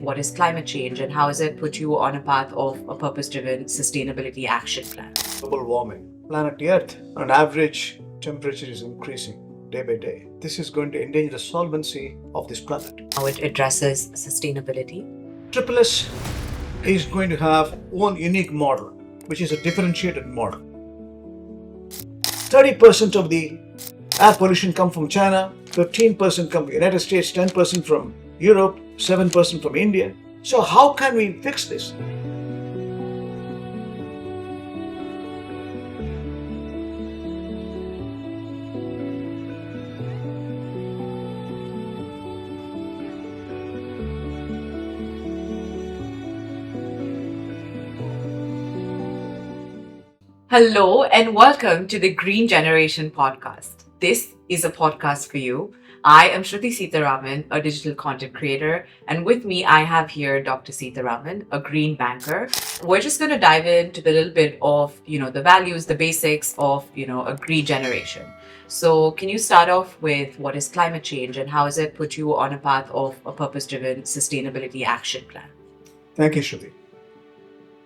What is climate change and how has it put you on a path of a purpose-driven sustainability action plan? Global warming. Planet Earth, on average, temperature is increasing day by day. This is going to endanger the solvency of this planet. How it addresses sustainability? Triple is going to have one unique model, which is a differentiated model. 30% of the air pollution come from China, 15% come from the United States, 10% from Europe, 7% from India. So how can we fix this? Hello and welcome to the Green Generation podcast. This is a podcast for you. I am Shruti Seetharaman, a digital content creator, and with me I have here Dr. Seetharaman, a green banker. We're just going to dive into the little bit of, the values, the basics of, a green generation. So can you start off with what is climate change and how has it put you on a path of a purpose-driven sustainability action plan? Thank you, Shruti.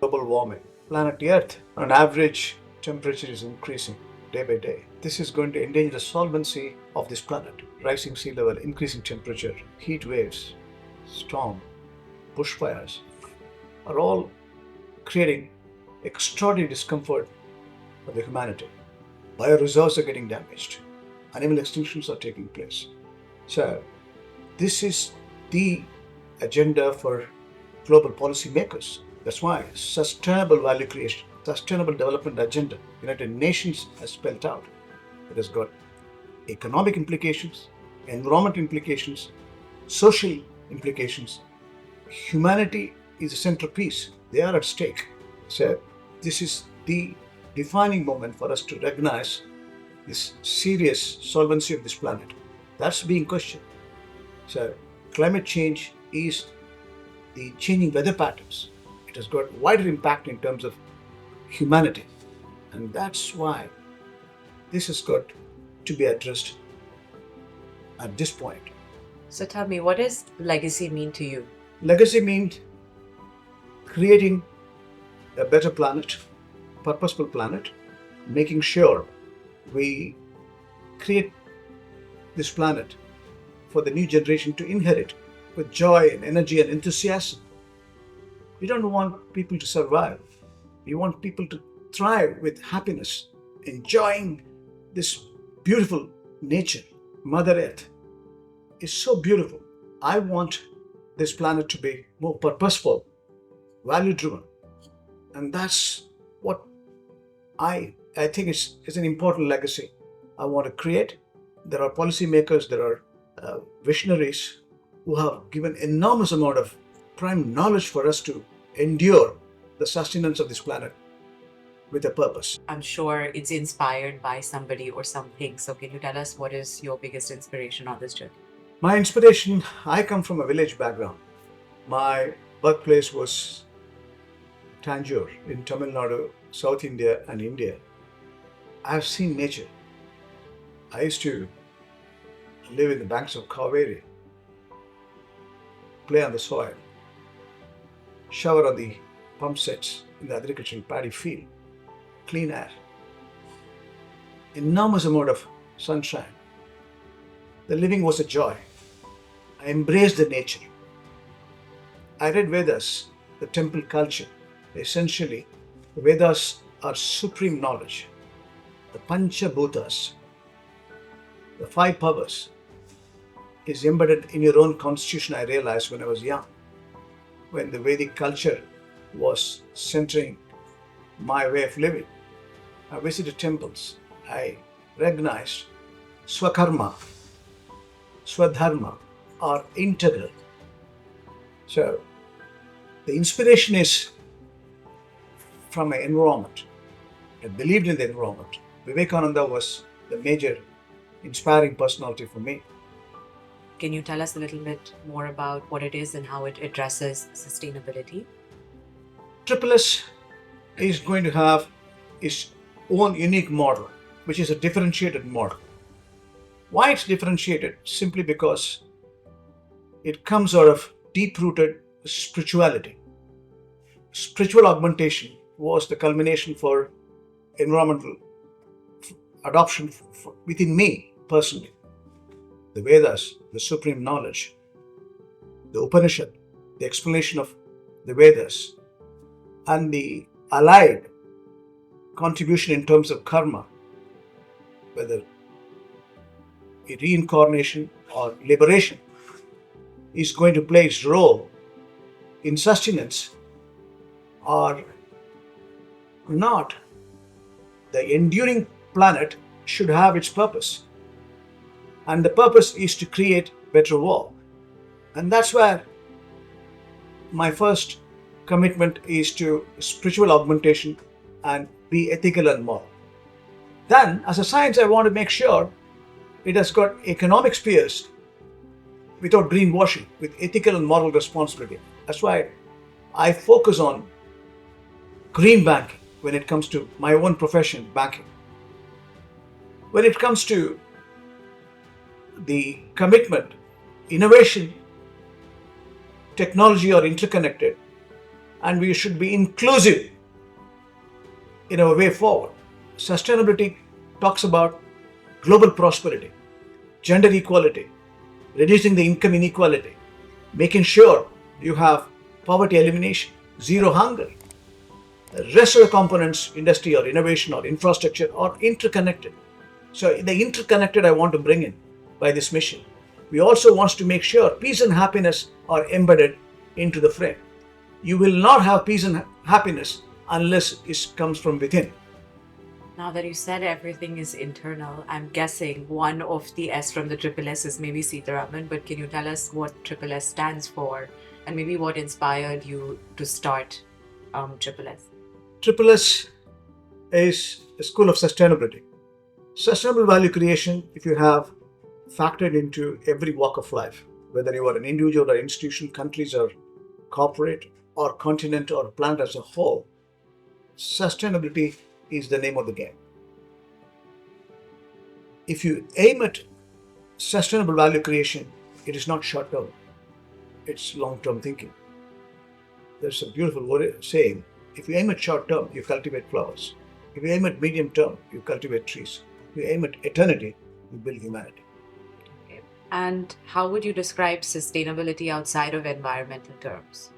Global warming. Planet Earth, on average, temperature is increasing day by day. This is going to endanger the solvency of this planet. Rising sea level, increasing temperature, heat waves, storm, bushfires are all creating extraordinary discomfort for the humanity. Bioreserves are getting damaged. Animal extinctions are taking place. So, this is the agenda for global policy makers. That's why sustainable value creation, sustainable development agenda, United Nations has spelled out. It has got economic implications, environmental implications, social implications. Humanity is a centerpiece. They are at stake. So this is the defining moment for us to recognize this serious solvency of this planet. That's being questioned. So climate change is the changing weather patterns. It has got wider impact in terms of humanity. And that's why this has got to be addressed at this point. So tell me, what does legacy mean to you? Legacy means creating a better planet, purposeful planet, making sure we create this planet for the new generation to inherit with joy and energy and enthusiasm. We don't want people to survive. We want people to thrive with happiness, enjoying this beautiful nature. Mother Earth is so beautiful. I want this planet to be more purposeful, value-driven. And that's what I think is an important legacy I want to create. There are policymakers, there are visionaries who have given enormous amount of prime knowledge for us to endure the sustenance of this planet with a purpose. I'm sure it's inspired by somebody or something. So can you tell us what is your biggest inspiration on this journey? My inspiration, I come from a village background. My birthplace was Tanjore in Tamil Nadu, South India and India. I have seen nature. I used to live in the banks of Kaveri, play on the soil, shower on the pump sets in the agricultural paddy field, clean air, enormous amount of sunshine. The living was a joy. I embraced the nature. I read Vedas, the temple culture. Essentially, the Vedas are supreme knowledge. The Pancha Bhutas, the five powers, is embedded in your own constitution, I realized when I was young. When the Vedic culture was centering my way of living. I visited temples. I recognized Swakarma, Swadharma are integral. So the inspiration is from my environment. I believed in the environment. Vivekananda was the major inspiring personality for me. Can you tell us a little bit more about what it is and how it addresses sustainability? Triple S is going to have its own unique model, which is a differentiated model. Why it's differentiated? Simply because it comes out of deep-rooted spirituality. Spiritual augmentation was the culmination for environmental adoption within me personally. The Vedas, the supreme knowledge, the Upanishad, the explanation of the Vedas, and the allied contribution in terms of karma, whether reincarnation or liberation, is going to play its role in sustenance or not. The enduring planet should have its purpose, and the purpose is to create better world. And that's where my first commitment is to spiritual augmentation and be ethical and moral. Then, as a science, I want to make sure it has got economic spheres without greenwashing, with ethical and moral responsibility. That's why I focus on green banking when it comes to my own profession, banking. When it comes to the commitment, innovation, technology are interconnected, and we should be inclusive in our way forward. Sustainability talks about global prosperity, gender equality, reducing the income inequality, making sure you have poverty elimination, zero hunger. The rest of the components, industry or innovation or infrastructure, are interconnected. So the interconnected I want to bring in by this mission. We also want to make sure peace and happiness are embedded into the frame. You will not have peace and happiness unless it comes from within. Now that you said everything is internal, I'm guessing one of the S from the Triple S is maybe Sitaraman, but can you tell us what Triple S stands for and maybe what inspired you to start Triple S? Triple S is a school of sustainability. Sustainable value creation, if you have factored into every walk of life, whether you are an individual or institution, countries or corporate or continent or planet as a whole, sustainability is the name of the game. If you aim at sustainable value creation, it is not short term, it's long term thinking. There's a beautiful saying: if you aim at short term, you cultivate flowers. If you aim at medium term, you cultivate trees. If you aim at eternity, you build humanity. Okay. And how would you describe sustainability outside of environmental terms?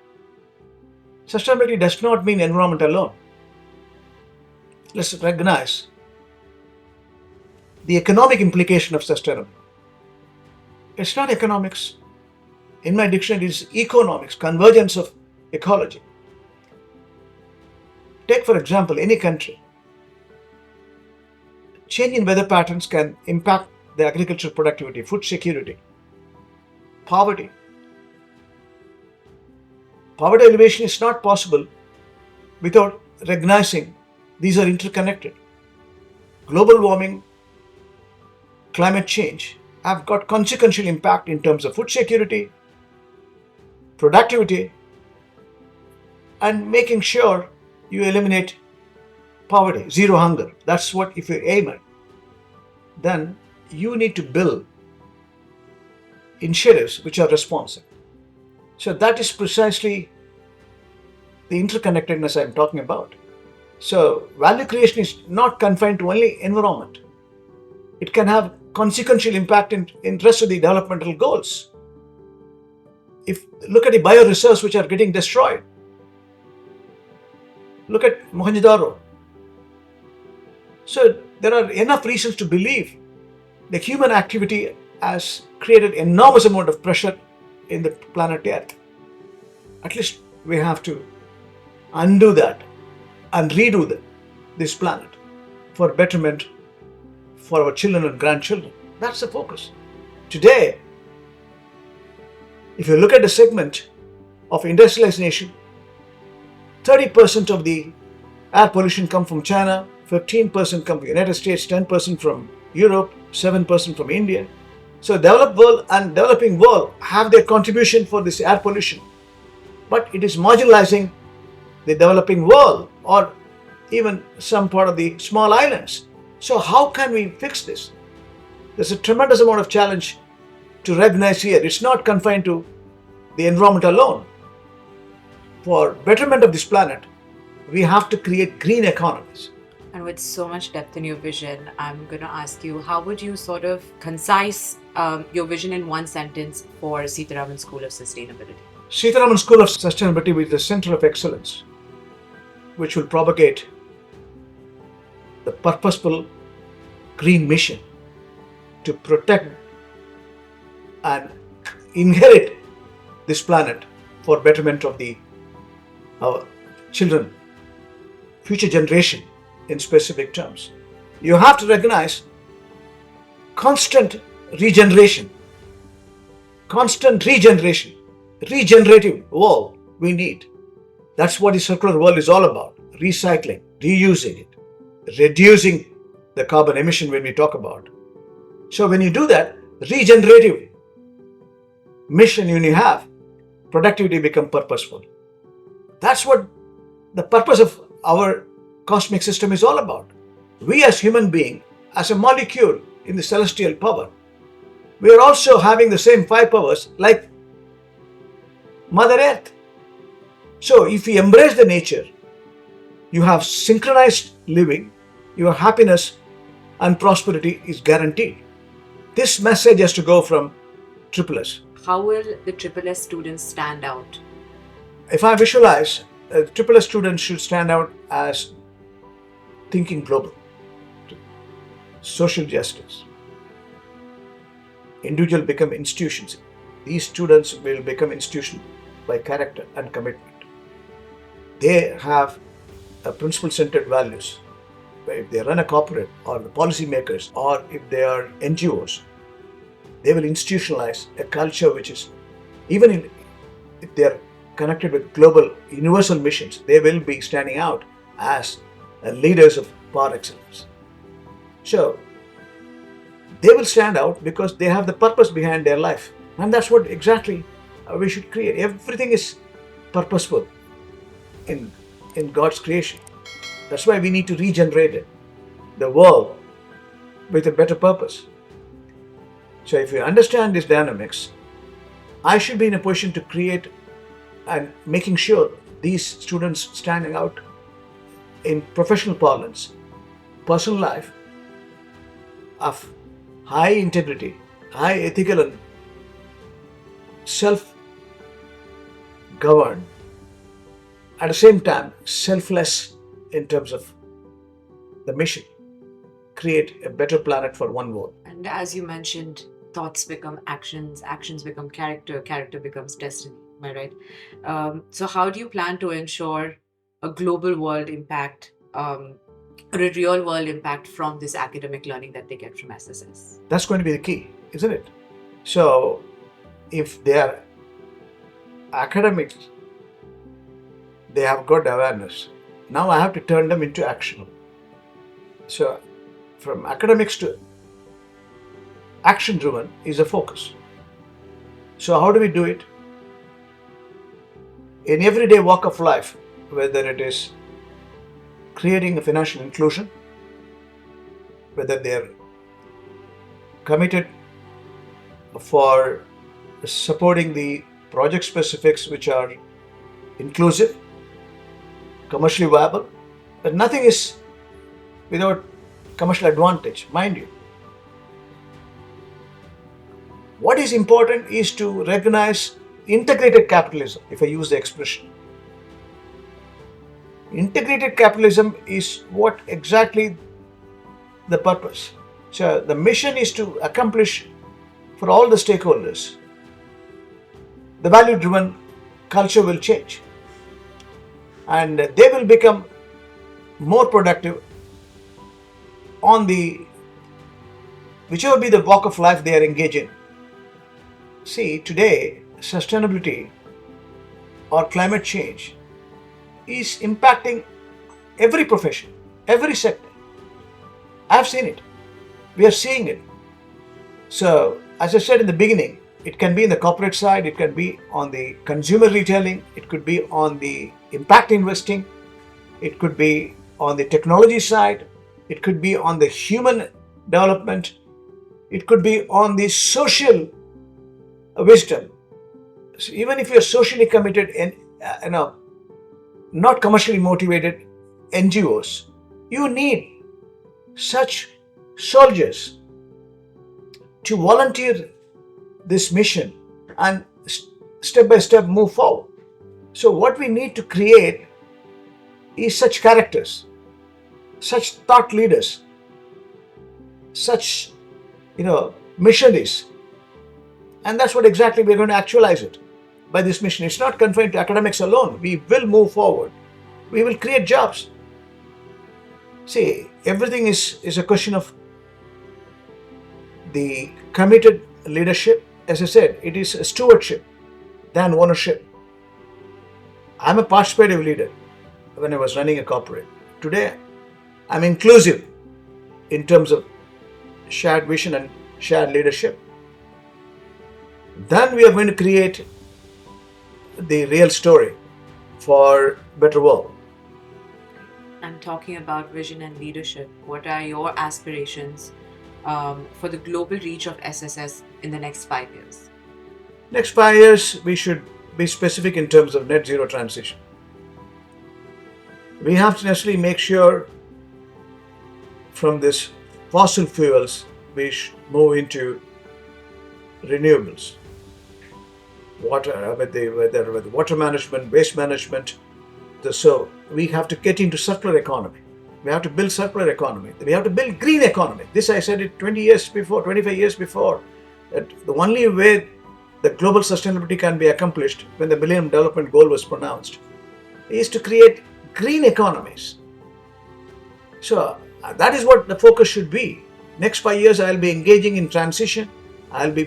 Sustainability does not mean environment alone. Let's recognize the economic implication of sustainability. It's not economics. In my dictionary, it is economics, convergence of ecology. Take, for example, any country. Change in weather patterns can impact the agricultural productivity, food security, poverty. Poverty elevation is not possible without recognizing these are interconnected. Global warming, climate change have got consequential impact in terms of food security, productivity, and making sure you eliminate poverty, zero hunger. That's what, if you aim at, then you need to build initiatives which are responsive. So that is precisely the interconnectedness I'm talking about. So value creation is not confined to only environment. It can have consequential impact in rest of the developmental goals. If look at the bioreserves which are getting destroyed. Look at Mohenjo-daro. So there are enough reasons to believe that human activity has created enormous amount of pressure in the planet Earth. At least we have to undo that and redo this planet for betterment for our children and grandchildren. That's the focus. Today, if you look at the segment of industrialized nation, 30% of the air pollution come from China, 15% come from the United States, 10% from Europe, 7% from India. So developed world and developing world have their contribution for this air pollution. But it is marginalizing the developing world or even some part of the small islands. So how can we fix this? There's a tremendous amount of challenge to recognize here. It's not confined to the environment alone. for betterment of this planet, we have to create green economies. And with so much depth in your vision, I'm going to ask you, how would you sort of concise your vision in one sentence for Sitaraman School of Sustainability? Sitaraman School of Sustainability will be the center of excellence, which will propagate the purposeful green mission to protect and inherit this planet for betterment of our children, future generation in specific terms. You have to recognize constant regeneration, regenerative world we need. That's what the circular world is all about. Recycling, reusing it, reducing the carbon emission when we talk about. So when you do that, regenerative mission when you have, productivity become purposeful. That's what the purpose of our cosmic system is all about. We as human being, as a molecule in the celestial power, we are also having the same 5 powers like Mother Earth. So if we embrace the nature, you have synchronized living, your happiness and prosperity is guaranteed. This message has to go from Triple S. How will the Triple S students stand out? If I visualize, Triple S students should stand out as thinking global, social justice. Individual become institutions. These students will become institutions by character and commitment. They have a principle-centered values. If they run a corporate or the policymakers or if they are NGOs, they will institutionalize a culture which is, if they are connected with global universal missions, they will be standing out as leaders of par excellence. So they will stand out because they have the purpose behind their life, and that's what exactly we should create. Everything is purposeful in God's creation. That's why we need to regenerate the world with a better purpose. So if you understand these dynamics, I should be in a position to create and making sure these students standing out in professional parlance, personal life of high integrity, high ethical and self-governed, at the same time selfless in terms of the mission, create a better planet for one world. And as you mentioned, thoughts become actions, actions become character, character becomes destiny. Am I right? So how do you plan to ensure a global world impact, or a real world impact from this academic learning that they get from SSS? That's going to be the key, isn't it? So if they are academics, they have got awareness. Now I have to turn them into action. So from academics to action driven is a focus. So how do we do it? In everyday walk of life, whether it is creating a financial inclusion, whether they're committed for supporting the project specifics which are inclusive, commercially viable, but nothing is without commercial advantage, mind you. What is important is to recognize integrated capitalism, if I use the expression. Integrated capitalism is what exactly the purpose. So the mission is to accomplish for all the stakeholders. The value-driven culture will change and they will become more productive on the whichever be the walk of life they are engaged in. See, today sustainability or climate change is impacting every profession, every sector. I've seen it. We are seeing it. So, as I said in the beginning, it can be in the corporate side, it can be on the consumer retailing, it could be on the impact investing, it could be on the technology side, it could be on the human development, it could be on the social wisdom. So even if you're socially committed and not commercially motivated NGOs. You need such soldiers to volunteer this mission and step by step move forward. So, what we need to create is such characters, such thought leaders, such missionaries, and that's what exactly we're going to actualize it by this mission. It's not confined to academics alone. We will move forward. We will create jobs. See, everything is a question of the committed leadership. As I said, it is a stewardship than ownership. I'm a participative leader when I was running a corporate. Today, I'm inclusive in terms of shared vision and shared leadership. Then we are going to create the real story for better world. I'm talking about vision and leadership. What are your aspirations for the global reach of SSS in the next 5 years? Next 5 years, we should be specific in terms of net zero transition. We have to necessarily make sure from this fossil fuels, we move into renewables. Water, with water management, waste management. So we have to get into circular economy. We have to build circular economy. We have to build green economy. This I said it 20 years before, 25 years before. That the only way that global sustainability can be accomplished when the Millennium Development Goal was pronounced is to create green economies. So that is what the focus should be. Next 5 years, I'll be engaging in transition. I'll be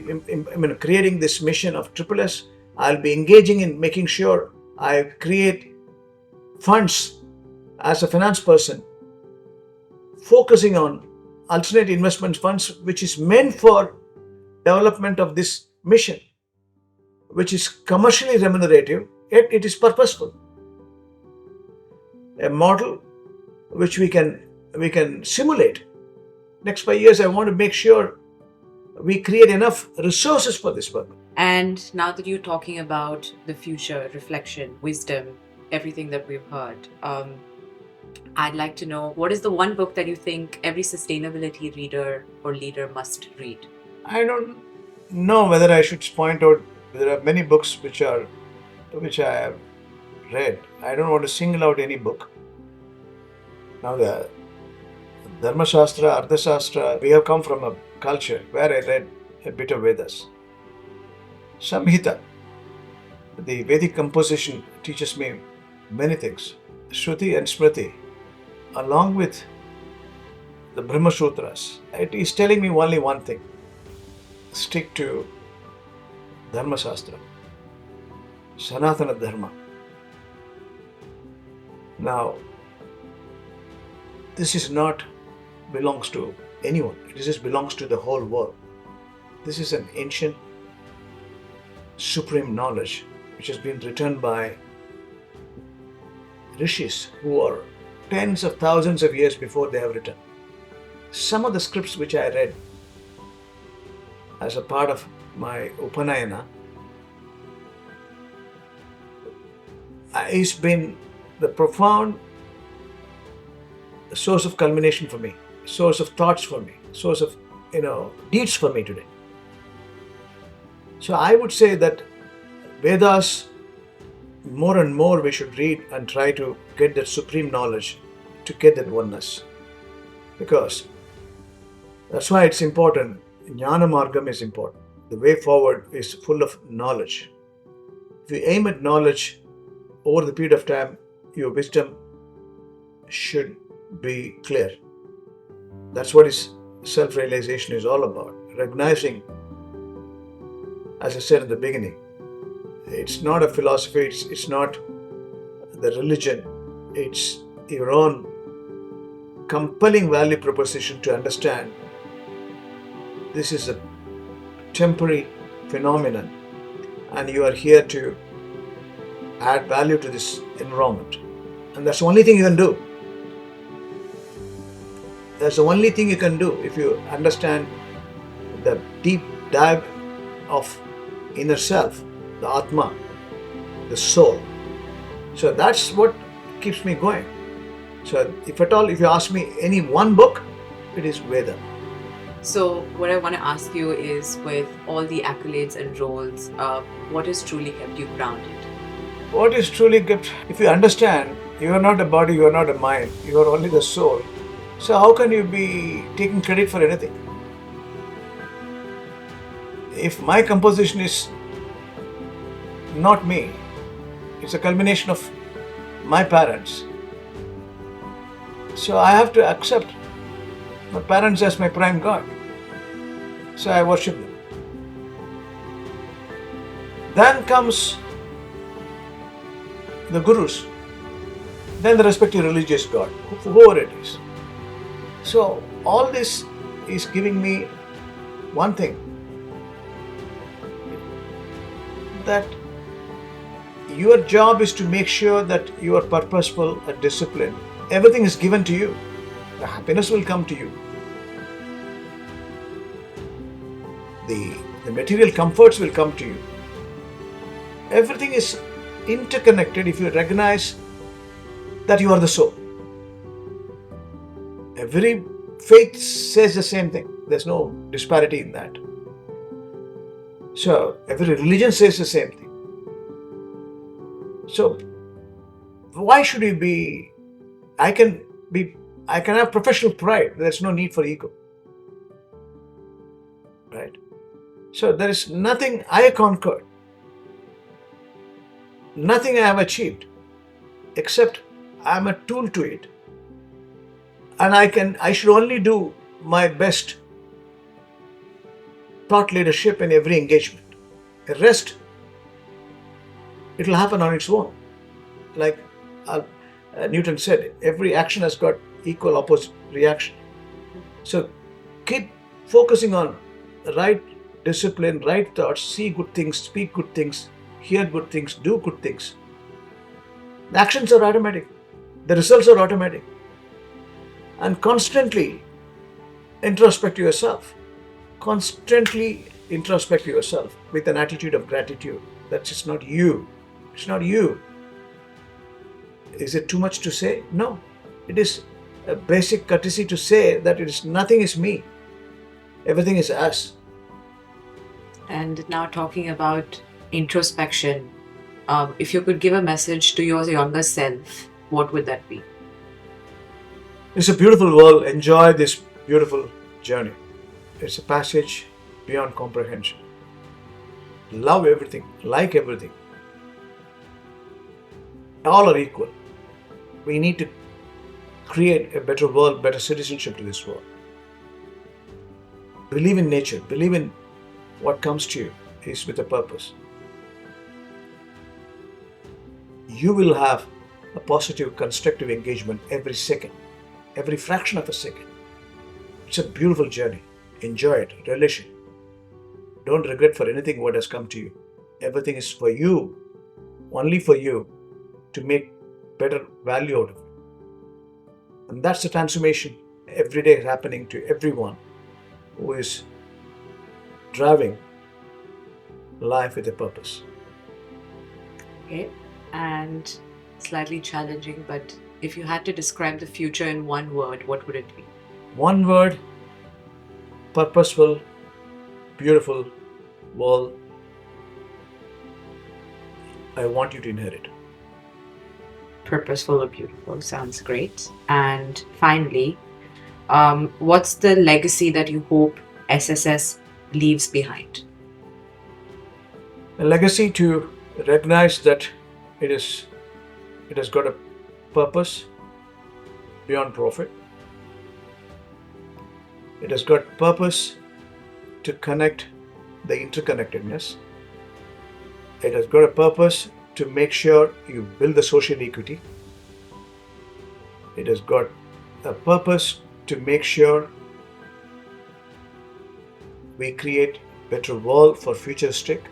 creating this mission of SSS. I'll be engaging in making sure I create funds as a finance person, focusing on alternate investment funds, which is meant for development of this mission, which is commercially remunerative, yet it is purposeful. A model which we can simulate. Next 5 years, I want to make sure we create enough resources for this purpose. And now that you're talking about the future, reflection, wisdom, everything that we've heard, I'd like to know, what is the one book that you think every sustainability reader or leader must read? I don't know whether I should point out. There are many books which I have read. I don't want to single out any book. Now the Dharma Shastra, Artha Shastra, we have come from a culture where I read a bit of Vedas. Samhita, the Vedic composition, teaches me many things. Shruti and Smriti, along with the Brahma Sutras, it is telling me only one thing: stick to Dharma Shastra, Sanatana Dharma. Now, this is not belongs to anyone. It just belongs to the whole world. This is an ancient, supreme knowledge which has been written by rishis who are tens of thousands of years before they have written. Some of the scripts which I read as a part of my Upanayana has been the profound source of culmination for me, source of thoughts for me, source of deeds for me today. So I would say that Vedas, more and more we should read and try to get that supreme knowledge, to get that oneness. Because that's why it's important. Jnana Margam is important. The way forward is full of knowledge. If you aim at knowledge over the period of time, your wisdom should be clear. That's what self-realization is all about. Recognizing, as I said in the beginning, it's not a philosophy, it's not the religion, it's your own compelling value proposition to understand this is a temporary phenomenon and you are here to add value to this environment. And that's the only thing you can do. That's the only thing you can do if you understand the deep dive of inner self, the Atma, the soul. So that's what keeps me going. So if you ask me any one book, it is Veda. So, what I want to ask you is, with all the accolades and roles, what has truly kept you grounded? What is truly kept? If you understand, you are not a body, you are not a mind, you are only the soul. So how can you be taking credit for anything? If my composition is not me, it's a culmination of my parents. So I have to accept my parents as my prime God. So I worship them. Then comes the gurus, then the respective religious God, whoever it is. So all this is giving me one thing, that your job is to make sure that you are purposeful and disciplined. Everything is given to you. The happiness will come to you. The material comforts will come to you. Everything is interconnected if you recognize that you are the soul. Every faith says the same thing. There's no disparity in that. So every religion says the same thing. So why should we be? I can have professional pride. There's no need for ego. Right? So there is nothing I conquered, nothing I have achieved, except I am a tool to it. And I should only do my best thought leadership in every engagement. The rest, it will happen on its own. Like Newton said, every action has got equal opposite reaction. So keep focusing on right discipline, right thoughts, see good things, speak good things, hear good things, do good things. The actions are automatic. The results are automatic. And constantly introspect yourself. Constantly introspect yourself with an attitude of gratitude. That it's not you. It's not you. Is it too much to say? No. It is a basic courtesy to say that nothing is me. Everything is us. And now, talking about introspection, if you could give a message to your younger self, what would that be? It's a beautiful world. Enjoy this beautiful journey. It's a passage beyond comprehension. Love everything, like everything. All are equal. We need to create a better world, better citizenship to this world. Believe in nature, believe in what comes to you is with a purpose. You will have a positive, constructive engagement every second, every fraction of a second. It's a beautiful journey. Enjoy it, relish it. Don't regret for anything what has come to you. Everything is for you, only for you, to make better value out of it. And that's the transformation every day happening to everyone who is driving life with a purpose. Okay. And slightly challenging, but if you had to describe the future in one word, what would it be? One word: purposeful, beautiful world I want you to inherit. Purposeful or beautiful sounds great. And finally, what's the legacy that you hope SSS leaves behind? A legacy to recognize that it has got a purpose beyond profit. It has got purpose to connect the interconnectedness. It has got a purpose to make sure you build the social equity. It has got a purpose to make sure we create better world for futuristic.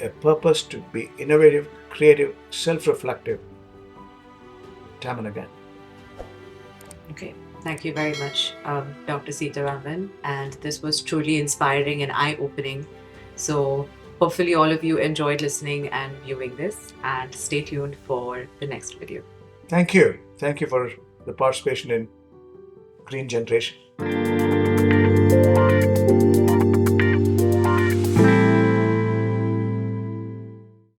A purpose to be innovative, creative, self-reflective, time and again. Okay. Thank you very much, Dr. Sitaraman. And this was truly inspiring and eye-opening. So hopefully all of you enjoyed listening and viewing this, and stay tuned for the next video. Thank you. Thank you for the participation in Green Generation.